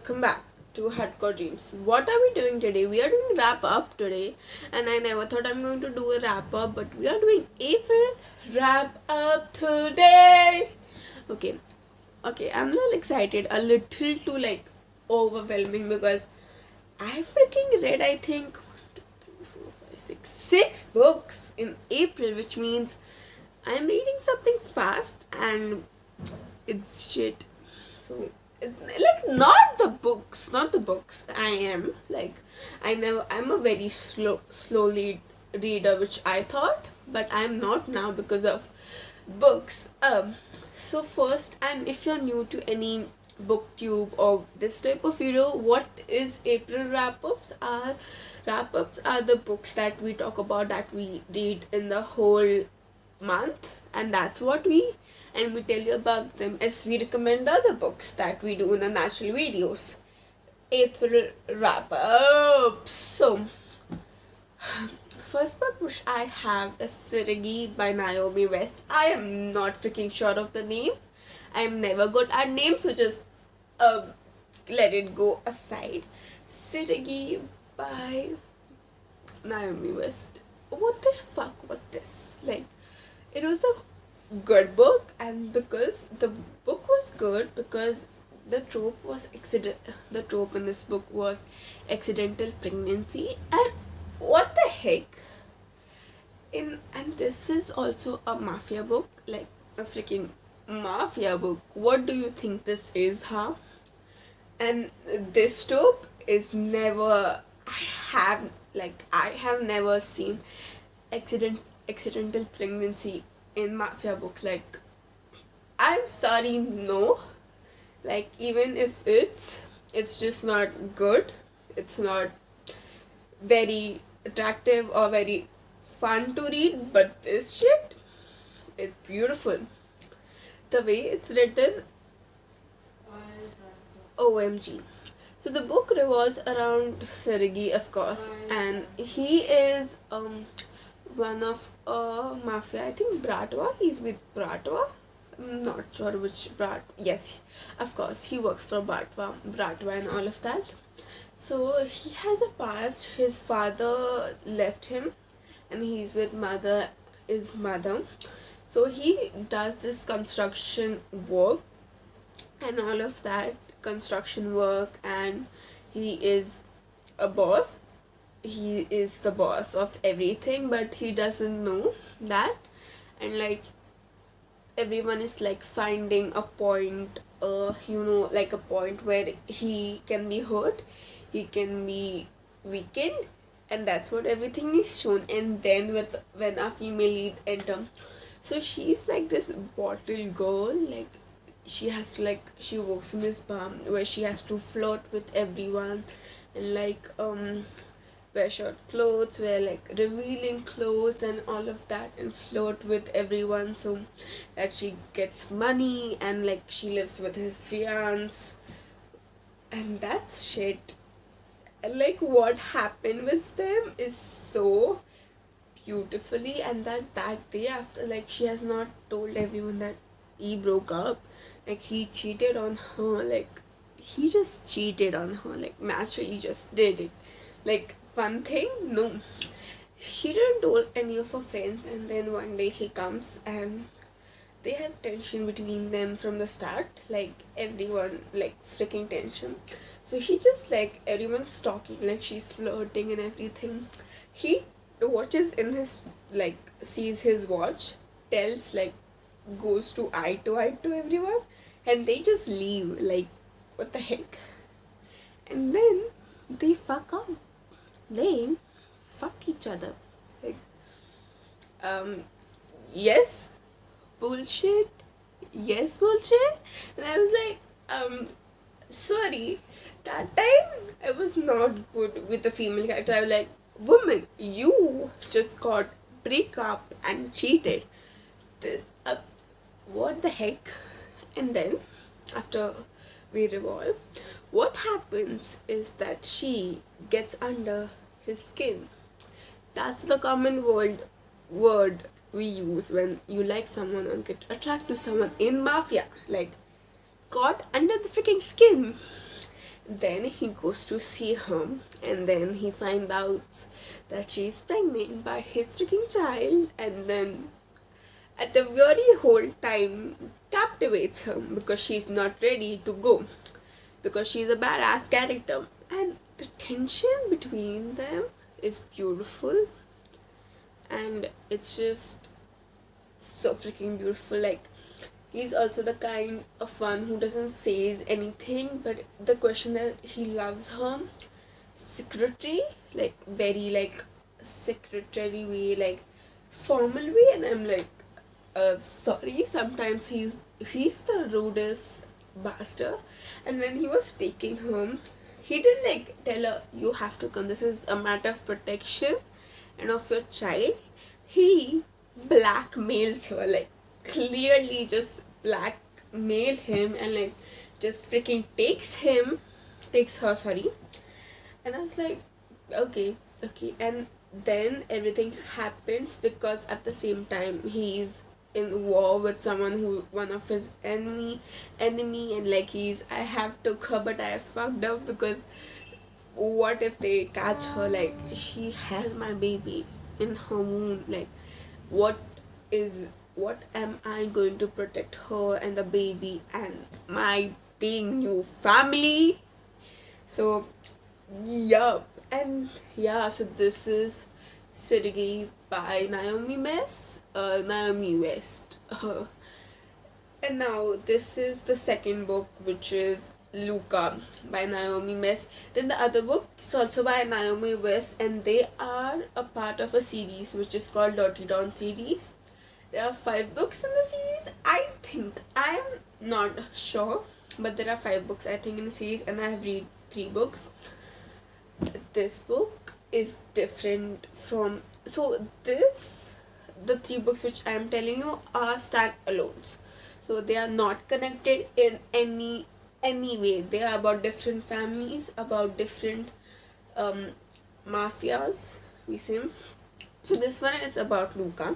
welcome back to Hardcore Dreams. What are we doing today? We are doing wrap up today, and I never thought I'm going to do a wrap up, but we are doing April wrap up today. Okay, I'm a little excited, a little too overwhelming because I freaking read, I think, 1, 2, 3, 4, 5, 6 books in April, which means I'm reading something fast and it's shit. So not the books. I'm a very slowly reader, which I thought, but I'm not now because of books. So first, and if you're new to any booktube or this type of video, what is April wrap-ups are? Wrap-ups are the books that we talk about, that we read in the whole month, and that's what we tell you about them as we recommend the other books that we do in the natural videos. April wrap up. So first book which I have is Sergei by Naomi West. I am not freaking sure of the name. I'm never good at names, so just let it go aside. Sergei by Naomi West. What the fuck was this? It was a good book, and because the book was good, because the trope in this book was accidental pregnancy, and what the heck, and this is also a mafia book, like a freaking mafia book. What do you think this is, huh? And this trope is never, I have never seen accidental pregnancy in mafia books. Like, I'm sorry, no. Like, even if it's just not good, it's not very attractive or very fun to read, but this shit is beautiful. The way it's written, OMG. So the book revolves around Sergei, of course, and he is one of mafia, I think Bratva. He's with Bratva. I'm not sure which Brat. Yes, of course, he works for Bratva and all of that. So he has a past. His father left him, and he's with his mother. So he does this construction work and all of that construction work, and he is a boss. He is the boss of everything, but he doesn't know that, and everyone is finding a point, a point where he can be hurt, he can be weakened, and that's what everything is shown. And then when a female lead enter, so she's this bottle girl, she works in this bar where she has to flirt with everyone, and wear short clothes, wear revealing clothes and all of that, and flirt with everyone so that she gets money, and she lives with his fiance, and that's shit. And what happened with them is so beautifully, and that day after, she has not told everyone that he broke up. He cheated on her, he just cheated on her, naturally just did it. Fun thing, no, she didn't tell any of her friends, and then one day he comes and they have tension between them from the start, everyone freaking tension. So he just everyone's talking, she's flirting and everything. He watches in his sees his watch, tells goes to eye to everyone, and they just leave. What the heck? And then they fuck up. They fuck each other. Yes, bullshit. Yes, bullshit. And I was sorry. That time I was not good with the female character. I was woman, you just got break up and cheated. What the heck? And then after we revolve, what happens is that she gets under his skin. That's the common word we use when you like someone or get attracted to someone in mafia. Got under the freaking skin. Then he goes to see her, and then he finds out that she's pregnant by his freaking child, and then at the very whole time captivates him because she's not ready to go, because she's a badass character. And the tension between them is beautiful, and it's just so freaking beautiful. Like, he's also the kind of one who doesn't says anything, but the question that he loves her secretary, like very like secretary way, like formal way. And I'm like, sorry, sometimes he's the rudest bastard. And when he was taking home, he didn't like tell her, you have to come, this is a matter of protection and of your child. He blackmails her, like clearly just blackmail him, and like just freaking takes her, sorry. And I was like, okay, okay. And then everything happens because at the same time he's in war with someone who, one of his enemy, and like I have took her, but I fucked up, because what if they catch her, like she has my baby in her womb, like what what am I going to protect her and the baby and my being new family? So yeah. And yeah, so this is Sergei by Naomi West. And now this is the second book, which is Luca by Naomi West. Then the other book is also by Naomi West, and they are a part of a series which is called Dirty Dawn series. There are 5 books in the series, I think. I am not sure, but there are 5 books, I think, in the series, and I have read 3 books. This book is different from, so this, the 3 books which I am telling you are standalones, so they are not connected in any way. They are about different families, about different mafias, we say. So this one is about Luca.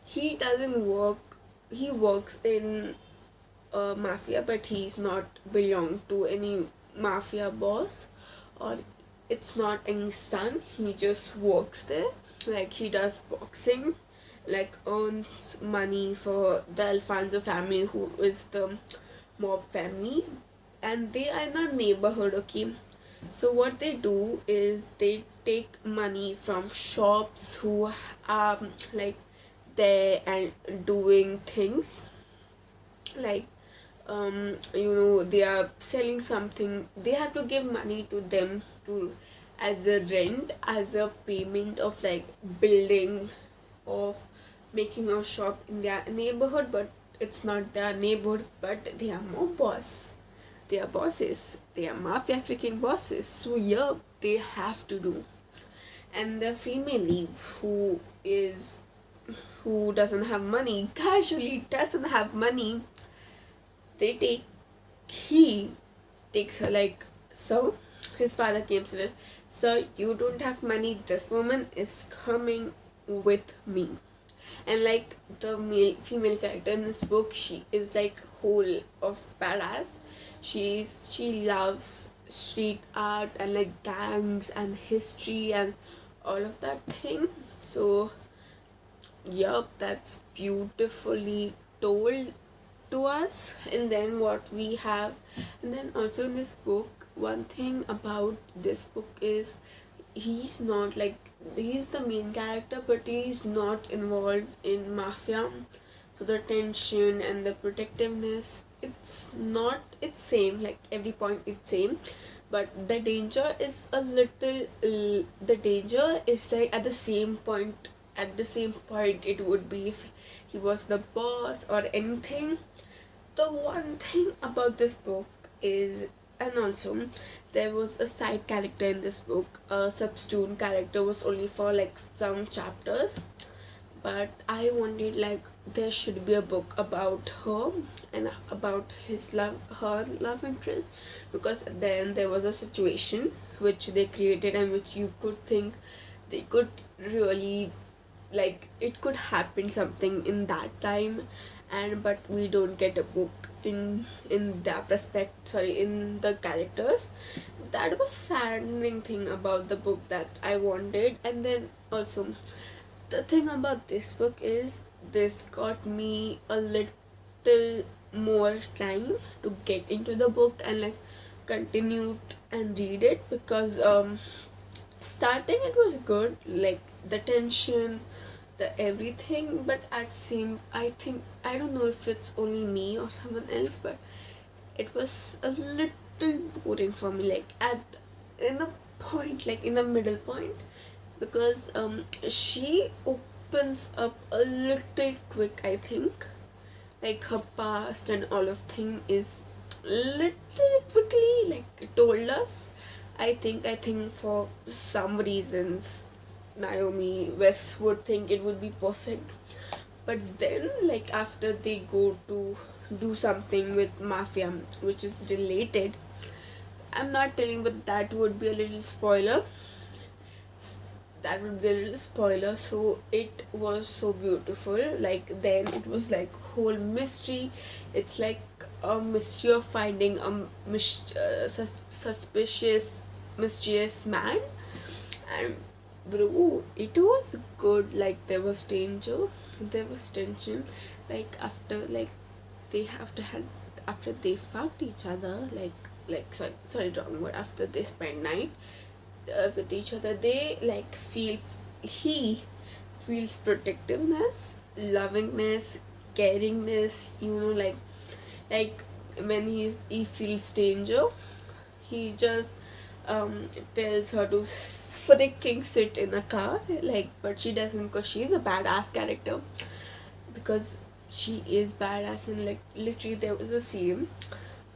He doesn't work, he works in a mafia, but he's not belong to any mafia boss, or it's not any son. He just works there, like he does boxing, like earns money for the Alfonso family, who is the mob family, and they are in a neighborhood, okay. So what they do is they take money from shops who are like there and doing things, like they are selling something, they have to give money to them to as a rent, as a payment of like building, of making a shop in their neighborhood. But it's not their neighborhood, but they are more boss, they are bosses, they are mafia freaking bosses. So yeah, they have to do. And the female lead, who doesn't have money, casually doesn't have money, he takes her, like, so his father came to her, sir, you don't have money, this woman is coming with me. And like the female character in this book, she is like whole of badass. She loves street art and like gangs and history and all of that thing. So yup, that's beautifully told to us. And then what we have, and then also in this book, one thing about this book is he's not like, he's the main character, but he's not involved in mafia. So the tension and the protectiveness, it's not, it's same, like every point it's same, but the danger is a little, the danger is like at the same point, it would be if he was the boss or anything. The one thing about this book is, and also there was a side character in this book, a substitute character, was only for like some chapters, but I wanted like there should be a book about her and about her love interest, because then there was a situation which they created and which you could think they could really, like, it could happen something in that time. and but we don't get a book in their in the characters. That was saddening thing about the book that I wanted. And then also the thing about this book is this got me a little more time to get into the book and like continue and read it, because starting it was good, like the tension, the everything, but at same, I think, I don't know if it's only me or someone else, but it was a little boring for me, like at in the point, like in the middle point, because she opens up a little quick, I think, like her past and all of thing is little quickly like told us. I think for some reasons Naomi West would think it would be perfect, but then like after they go to do something with mafia which is related, I'm not telling, but that would be a little spoiler. That would be a little spoiler. So it was so beautiful. Like then it was like whole mystery. It's like a mystery of finding a suspicious, mysterious man. And bro, it was good. Like there was danger, there was tension. Like after like they have to have after they fucked each other. Sorry wrong word. After they spend night with each other, they like feel, he feels protectiveness, lovingness, caringness, like when he feels danger, he just tells her to freaking sit in a car, like, but she doesn't, because she's a badass character, because she is badass. And like literally there was a scene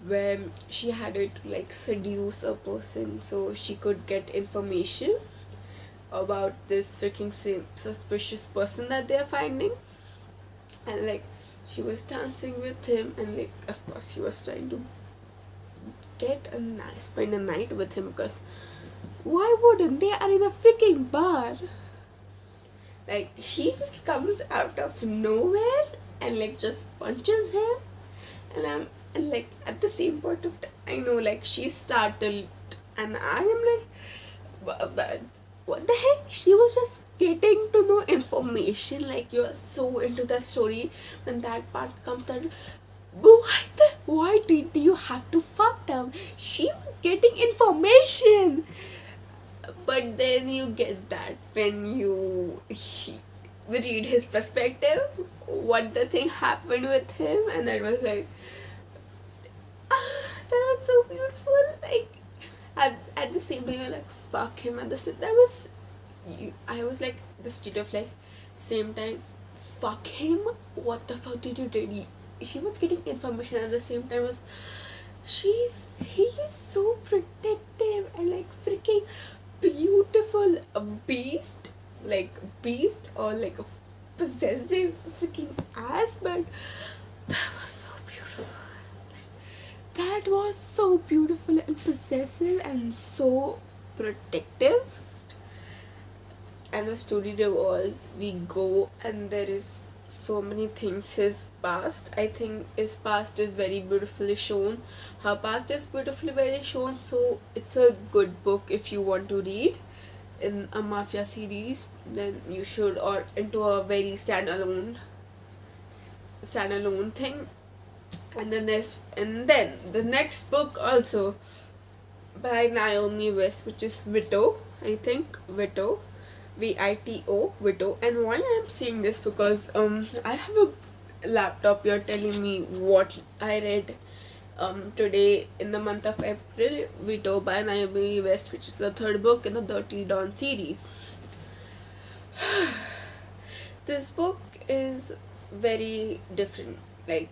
where she had it to like seduce a person so she could get information about this freaking same suspicious person that they're finding. And like she was dancing with him, and like of course he was trying to spend a night with him, because why wouldn't they are in a freaking bar? Like she just comes out of nowhere and like just punches him, and like at the same point of time, I know like she's startled, and I am like, but what the heck? She was just getting to know information. Like you're so into the story when that part comes out. Why did you have to fuck them? She was getting information. But then you get that when read his perspective, what the thing happened with him, and that was like, that was so beautiful. Like at the same time, you're like fuck him. At the same, that was you. I was like the state of like same time, fuck him. What the fuck did you do? She was getting information at the same time. He is so protective and like freaking beautiful, a beast, or like a possessive freaking ass, but that was so beautiful. That was so beautiful and possessive and so protective. And the story revolves, we go, and there is so many things. His past, I think his past is very beautifully shown, her past is beautifully very shown. So it's a good book if you want to read in a mafia series, then you should, or into a very standalone thing. And then the next book also by Naomi West, which is Vito, I think Vito, Vito, Vito. And why I'm saying this, because I have a laptop. You're telling me what I read today in the month of April. Vito by Naomi West, which is the third book in the Dirty Dawn series. This book is very different, like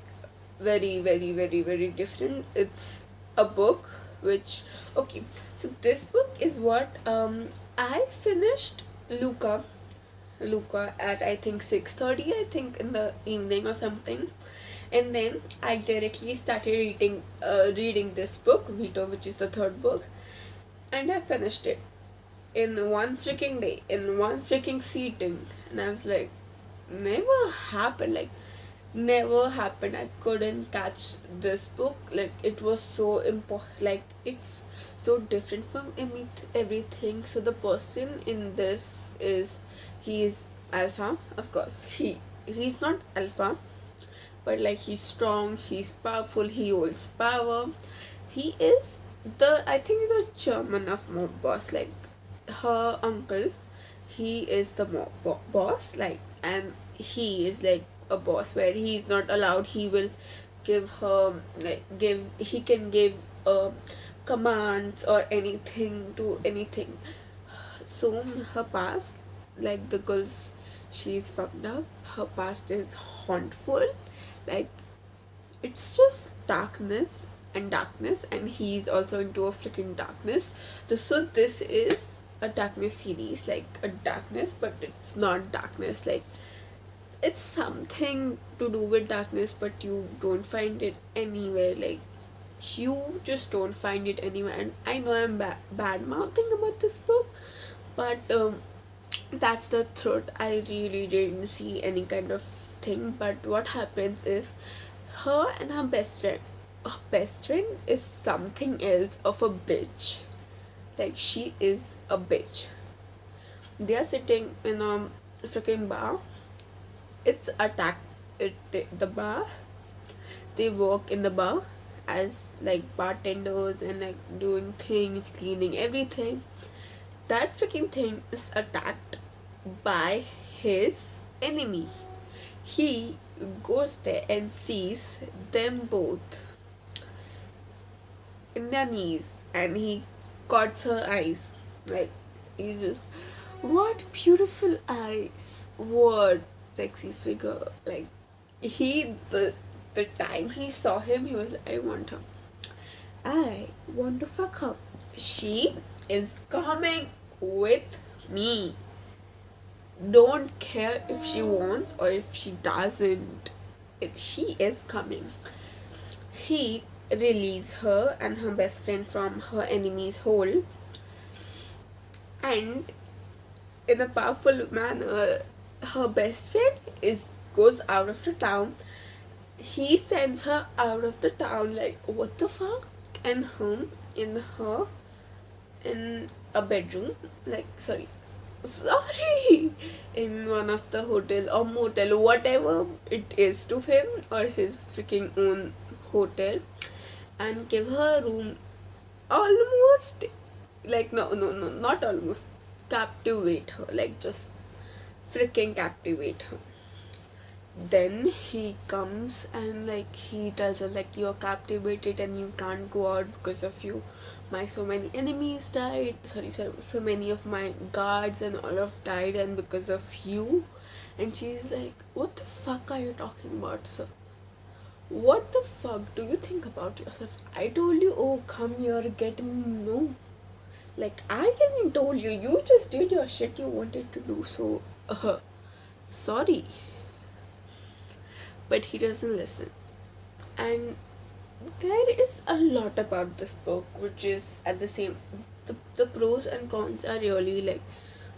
very very very very different. It's a book which, okay, so this book is what I finished Luca at I think 6:30, I think in the evening or something, and then I directly started reading this book Vito, which is the third book, and I finished it in one freaking day, in one freaking sitting. And I was like, never happened. Like never happened. I couldn't catch this book. Like it was so important. Like it's so different from everything. So the person in this is, he is alpha. Of course, he's not alpha, but like he's strong. He's powerful. He holds power. He is the, I think, the chairman of mob boss. Like her uncle, he is the boss. Like, and he is like a boss where he's not allowed. He will give her, like, he can give commands or anything to anything. So her past, like the girls, she's fucked up. Her past is hauntful. Like it's just darkness and darkness, and he's also into a freaking darkness. So this is a darkness series, like a darkness, but it's not darkness. Like it's something to do with darkness, but you don't find it anywhere. Like you just don't find it anywhere. And I know I'm bad mouthing about this book, but that's the truth. I really didn't see any kind of thing. But what happens is, her and her best friend is something else of a bitch. Like she is a bitch. They are sitting in a freaking bar. It's attacked. The bar. They work in the bar as like bartenders and like doing things, cleaning everything. That freaking thing is attacked by his enemy. He goes there and sees them both in their knees, and he cuts her eyes. Like he's just, what beautiful eyes, what sexy figure. Like the time he saw him, he was like, I want to fuck her. She is coming with me. Don't care if she wants or if she doesn't. She is coming. He released her and her best friend from her enemy's hold, and in a powerful manner, her best friend goes out of the town. He sends her out of the town. Like what the fuck? And him in a bedroom. Like sorry, in one of the hotel or motel, whatever it is to him, or his freaking own hotel, and give her a room. Almost, like, no, not almost, captivate her. Like just freaking captivate her. Then he comes and like he tells her like, you're captivated and you can't go out because of you. My so many enemies died. Sorry, so many of my guards and all of died, and because of you. And she's like, what the fuck are you talking about, sir? What the fuck do you think about yourself? I told you, oh, come here, get me. No. Like, I didn't tell you. You just did your shit you wanted to do. So, sorry. But he doesn't listen. And there is a lot about this book, which is at the same, the pros and cons are really like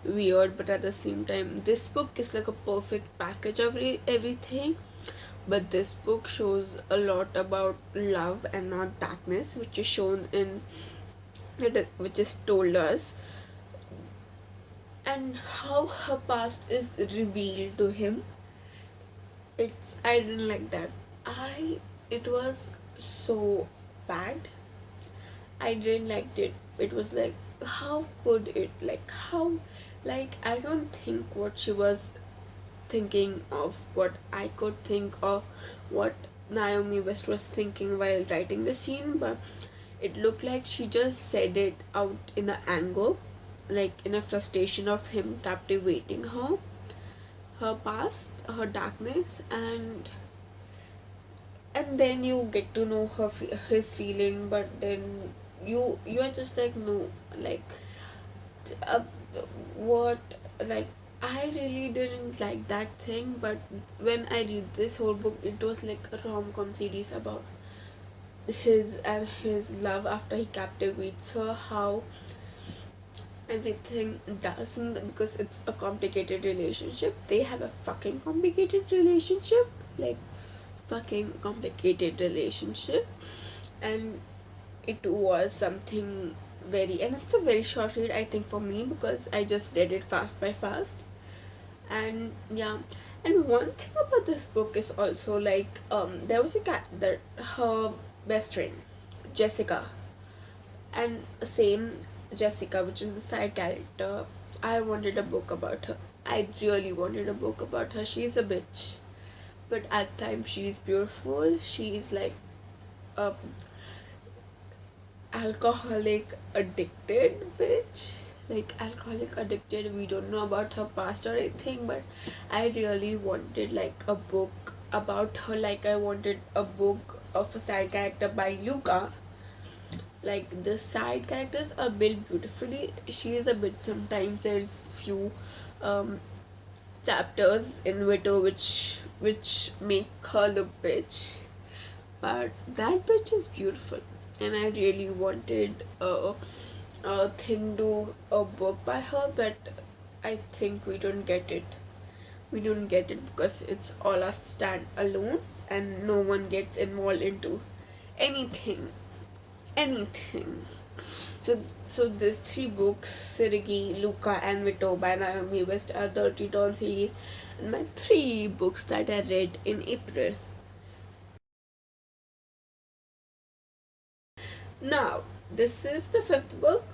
weird, but at the same time, this book is like a perfect package of everything. But this book shows a lot about love and not darkness, which is shown in which is told us, and how her past is revealed to him. I didn't like that. It was so bad. I didn't like it. It was like, how could it, like, how, like, I don't think what she was thinking of what I could think, or what Naomi West was thinking while writing the scene, but it looked like she just said it out in a anger, like in a frustration of him captivating her past, her darkness, and then you get to know his feeling, but then you are just like, no, like, uh, what, like, I really didn't like that thing. But when I read this whole book, it was like a rom-com series about his love after he captivates her, how everything doesn't, because it's a complicated relationship. They have a fucking complicated relationship. Like, fucking complicated relationship, and it was something very, and it's a very short read I think for me, because I just read it fast by fast. And yeah, and one thing about this book is also like, there was a cat that her best friend Jessica, and same Jessica, which is the side character, I wanted a book about her. I really wanted a book about her. She's a bitch, but at times she's beautiful. She's like a alcoholic addicted bitch, like alcoholic addicted. We don't know about her past or anything, but I really wanted like a book about her. Like I wanted a book of a side character by Luca. Like the side characters are built beautifully. She is a bit, sometimes there's few um chapters in Vito which make her look bitch, but that bitch is beautiful, and I really wanted a thing to a book by her, but I think we don't get it. We don't get it because it's all us stand alones, and no one gets involved into anything. So these three books, Sergei, Luca, and Vito by Naomi West, are the Return series, and my three books that I read in April. Now, this is the fifth book,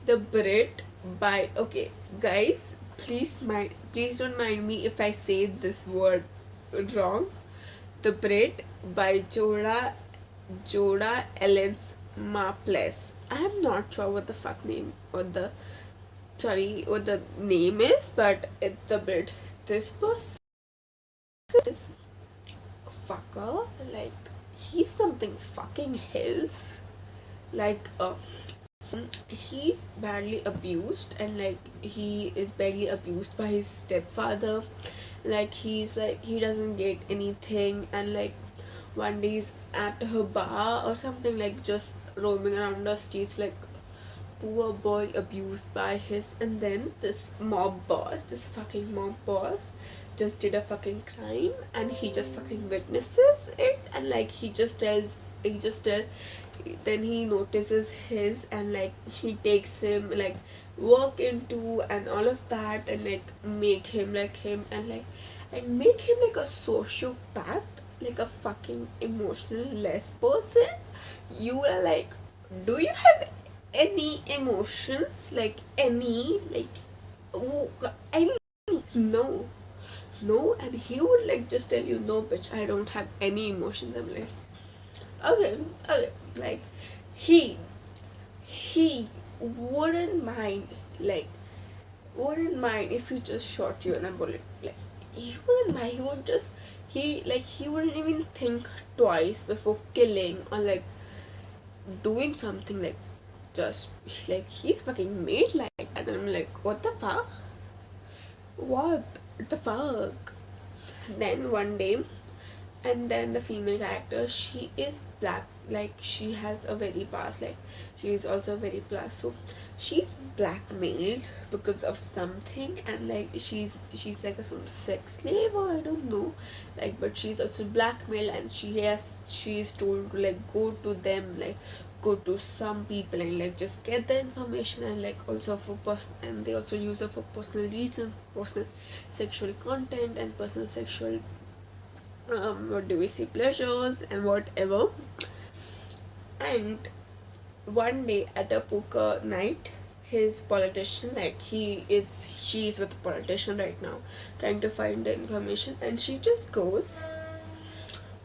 The Brit by, okay, guys, please don't mind me if I say this word wrong. The Brit by Joda Ellen's Malpas. I am not sure what the fuck name or the sorry what the name is, but it's The Brit. This person is a fucker. Like he's something fucking else. Like he's badly abused, and like he is badly abused by his stepfather. Like he doesn't get anything, and like one day he's at her bar or something, like just roaming around the streets, like poor boy abused by his, and then this fucking mob boss just did a fucking crime, and he just fucking witnesses it, and like he just tell then he notices his, and like he takes him like work into and all of that, and like make him like him, and make him like a sociopath, like a fucking emotional less person. You are like, do you have any emotions, like any, like I no, no, and he would like just tell you, no bitch, I don't have any emotions. I'm like, okay, like he he wouldn't mind, like wouldn't mind if he just shot you in a bullet. Like he wouldn't mind. He would just he wouldn't even think twice before killing or like doing something, like just like he's fucking made like that. And I'm like, what the fuck? What the fuck? Then one day, and then the female character, she is black, like she has a very past, like she is also very black, so she's blackmailed because of something, and like she's like a some sex slave, or I don't know, like, but she's also blackmailed, and she's told to like go to them, like go to some people and like just get the information, and like also for and they also use it for personal reasons, personal sexual content and personal sexual what do we say, pleasures and whatever. And one day at a poker night, his politician, like she's with a politician right now trying to find the information, and she just goes,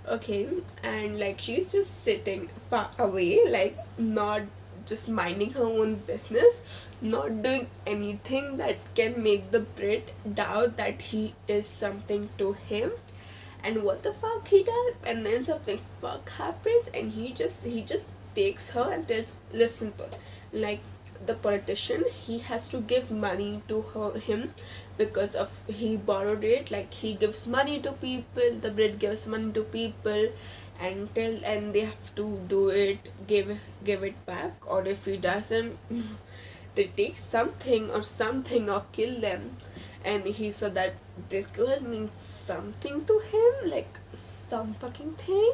okay, and like she's just sitting far away, like not just minding her own business, not doing anything that can make the Brit doubt that he is something to him. And what the fuck he does, and then something fuck happens, and he just takes her and tells, listen, like the politician, he has to give money to him because of he borrowed it, like he gives money to people, the Brit gives money to people, and they have to do it, give it back, or if he doesn't they take something or kill them, and he saw that this girl means something to him, like some fucking thing.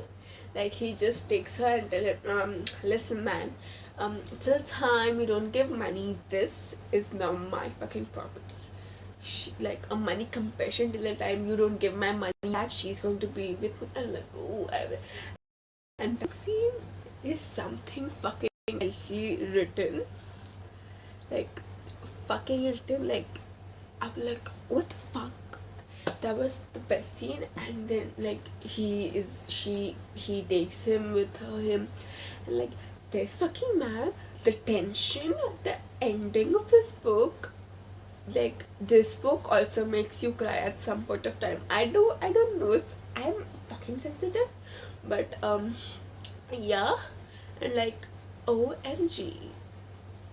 Like he just takes her and tell her, listen man, till time you don't give money, this is now my fucking property. Like a money compassion, till the time you don't give my money back, she's going to be with me. And like, oh, and the scene is something fucking written, like fucking written. Like I'm like, what the fuck? That was the best scene. And then like he takes him with him, and like this fucking man, the tension at the ending of this book, like this book also makes you cry at some point of time. I don't know if I'm fucking sensitive, but yeah. And like OMG.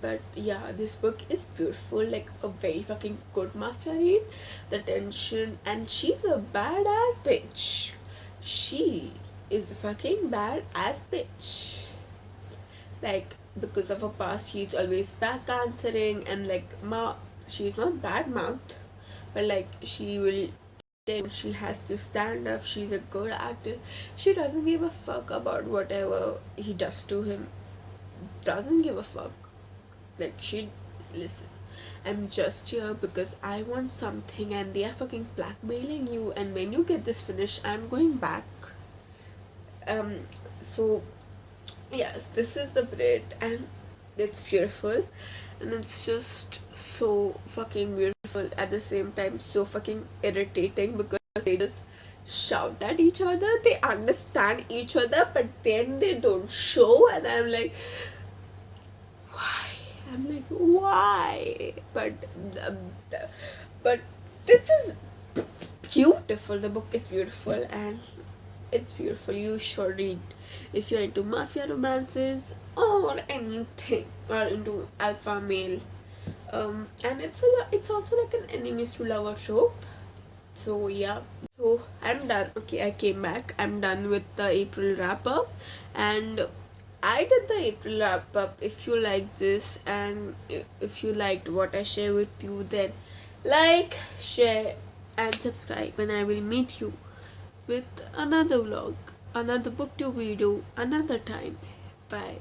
But yeah, this book is beautiful, like a very fucking good mafia read. The tension, and she's a badass bitch. She is a fucking badass bitch. Like because of her past, she's always back answering, and like she's not bad mouth, but like she will. Then she has to stand up. She's a good actor. She doesn't give a fuck about whatever he does to him. Doesn't give a fuck. Like she, listen, I'm just here because I want something, and they are fucking blackmailing you, and when you get this finished, I'm going back. So yes, this is the Brit, and it's beautiful, and it's just so fucking beautiful at the same time, so fucking irritating, because they just shout at each other. They understand each other, but then they don't show, and I'm like, why? But but this is beautiful. The book is beautiful, and it's beautiful. You should read if you're into mafia romances or anything, or into alpha male. And it's also like an enemies to lover trope. So yeah. So I'm done. Okay, I came back. I'm done with the April wrap up, and I did the April wrap up. If you like this, and if you liked what I share with you, then like, share, and subscribe. And I will meet you with another vlog, another booktube video, another time. Bye.